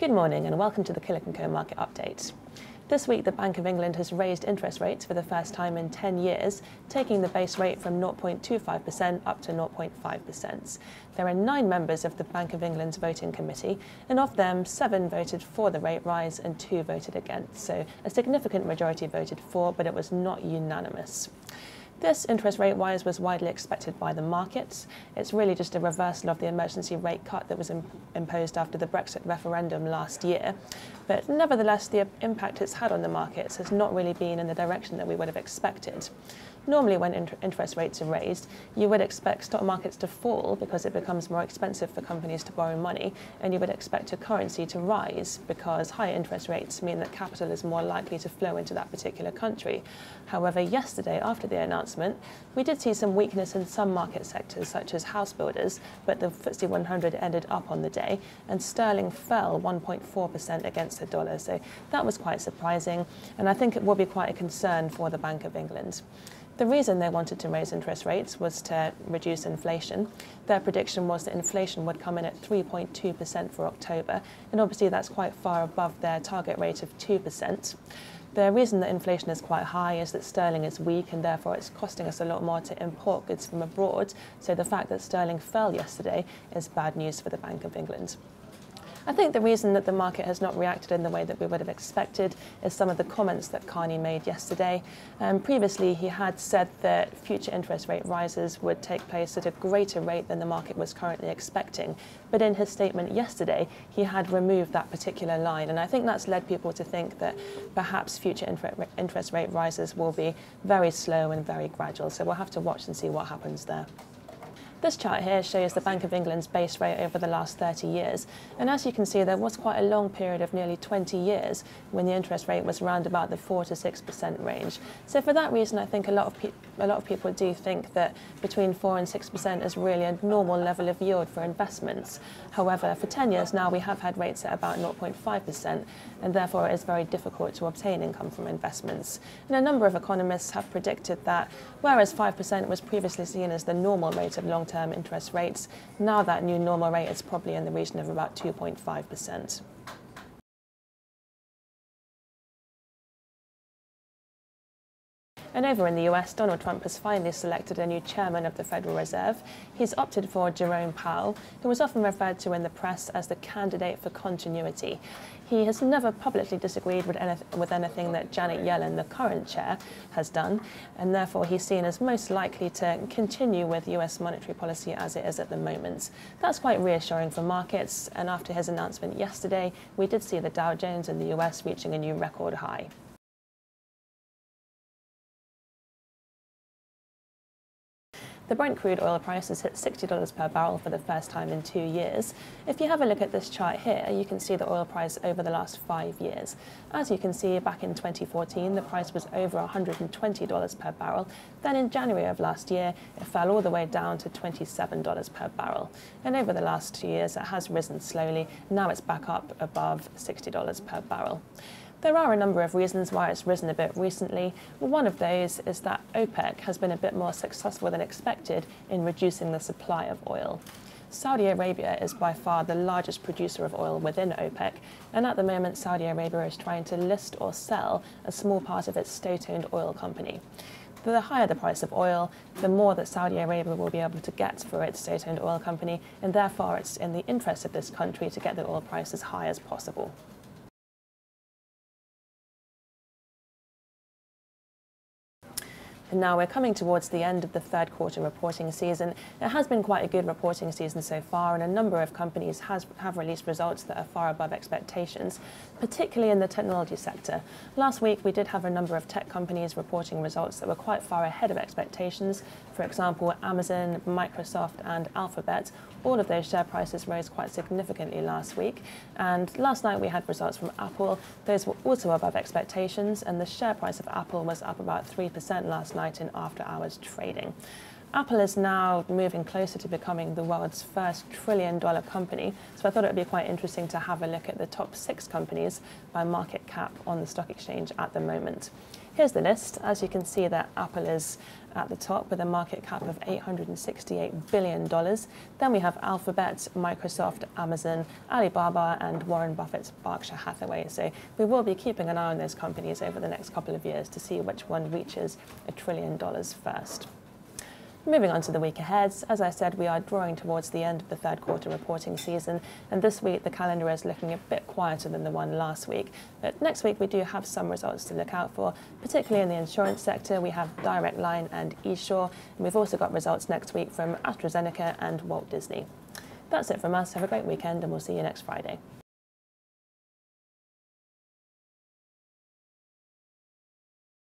Good morning and welcome to the Killik & Co market update. This week the Bank of England has raised interest rates for the first time in 10 years, taking the base rate from 0.25% up to 0.5%. There are 9 members of the Bank of England's voting committee, and of them 7 voted for the rate rise and 2 voted against. So a significant majority voted for, but it was not unanimous. This interest rate rise was widely expected by the markets. It's really just a reversal of the emergency rate cut that was imposed after the Brexit referendum last year. But nevertheless, the impact it's had on the markets has not really been in the direction that we would have expected. Normally when interest rates are raised, you would expect stock markets to fall because it becomes more expensive for companies to borrow money, and you would expect a currency to rise because higher interest rates mean that capital is more likely to flow into that particular country. However, yesterday, after the announcement, we did see some weakness in some market sectors such as house builders, but the FTSE 100 ended up on the day, and sterling fell 1.4% against the dollar. So that was quite surprising, and I think it will be quite a concern for the Bank of England. The reason they wanted to raise interest rates was to reduce inflation. Their prediction was that inflation would come in at 3.2% for October, and obviously that's quite far above their target rate of 2%. The reason that inflation is quite high is that sterling is weak, and therefore it's costing us a lot more to import goods from abroad. So the fact that sterling fell yesterday is bad news for the Bank of England. I think the reason that the market has not reacted in the way that we would have expected is some of the comments that Carney made yesterday. Previously, he had said that future interest rate rises would take place at a greater rate than the market was currently expecting. But in his statement yesterday, he had removed that particular line. And I think that's led people to think that perhaps future interest rate rises will be very slow and very gradual. So we'll have to watch and see what happens there. This chart here shows the Bank of England's base rate over the last 30 years. And as you can see, there was quite a long period of nearly 20 years when the interest rate was around about the 4 to 6% range. So for that reason, I think a lot of people do think that between 4 and 6% is really a normal level of yield for investments. However, for 10 years now, we have had rates at about 0.5%, and therefore it is very difficult to obtain income from investments. And a number of economists have predicted that whereas 5% was previously seen as the normal rate of long-term interest rates, now that new normal rate is probably in the region of about 2.5%. And over in the US, Donald Trump has finally selected a new chairman of the Federal Reserve. He's opted for Jerome Powell, who was often referred to in the press as the candidate for continuity. He has never publicly disagreed with anything that Janet Yellen, the current chair, has done, and therefore he's seen as most likely to continue with US monetary policy as it is at the moment. That's quite reassuring for markets, and after his announcement yesterday, we did see the Dow Jones in the US reaching a new record high. The Brent crude oil price has hit $60 per barrel for the first time in 2 years. If you have a look at this chart here, you can see the oil price over the last 5 years. As you can see, back in 2014, the price was over $120 per barrel. Then in January of last year, it fell all the way down to $27 per barrel. And over the last 2 years, it has risen slowly. Now it's back up above $60 per barrel. There are a number of reasons why it's risen a bit recently. One of those is that OPEC has been a bit more successful than expected in reducing the supply of oil. Saudi Arabia is by far the largest producer of oil within OPEC, and at the moment Saudi Arabia is trying to list or sell a small part of its state-owned oil company. The higher the price of oil, the more that Saudi Arabia will be able to get for its state-owned oil company, and therefore it's in the interest of this country to get the oil price as high as possible. And now we're coming towards the end of the third quarter reporting season. It has been quite a good reporting season so far, and a number of companies have released results that are far above expectations, particularly in the technology sector. Last week we did have a number of tech companies reporting results that were quite far ahead of expectations. For example, Amazon, Microsoft and Alphabet. All of those share prices rose quite significantly last week. And last night we had results from Apple. Those were also above expectations, and the share price of Apple was up about 3% last night in after-hours trading. Apple is now moving closer to becoming the world's first trillion-dollar company, so I thought it would be quite interesting to have a look at the top 6 companies by market cap on the stock exchange at the moment. Here's the list. As you can see, that Apple is at the top with a market cap of $868 billion. Then we have Alphabet, Microsoft, Amazon, Alibaba, and Warren Buffett's Berkshire Hathaway. So we will be keeping an eye on those companies over the next couple of years to see which one reaches $1 trillion first. Moving on to the week ahead, as I said, we are drawing towards the end of the third quarter reporting season, and this week the calendar is looking a bit quieter than the one last week. But next week we do have some results to look out for, particularly in the insurance sector. We have Direct Line and eShore, and we've also got results next week from AstraZeneca and Walt Disney. That's it from us. Have a great weekend, and we'll see you next Friday.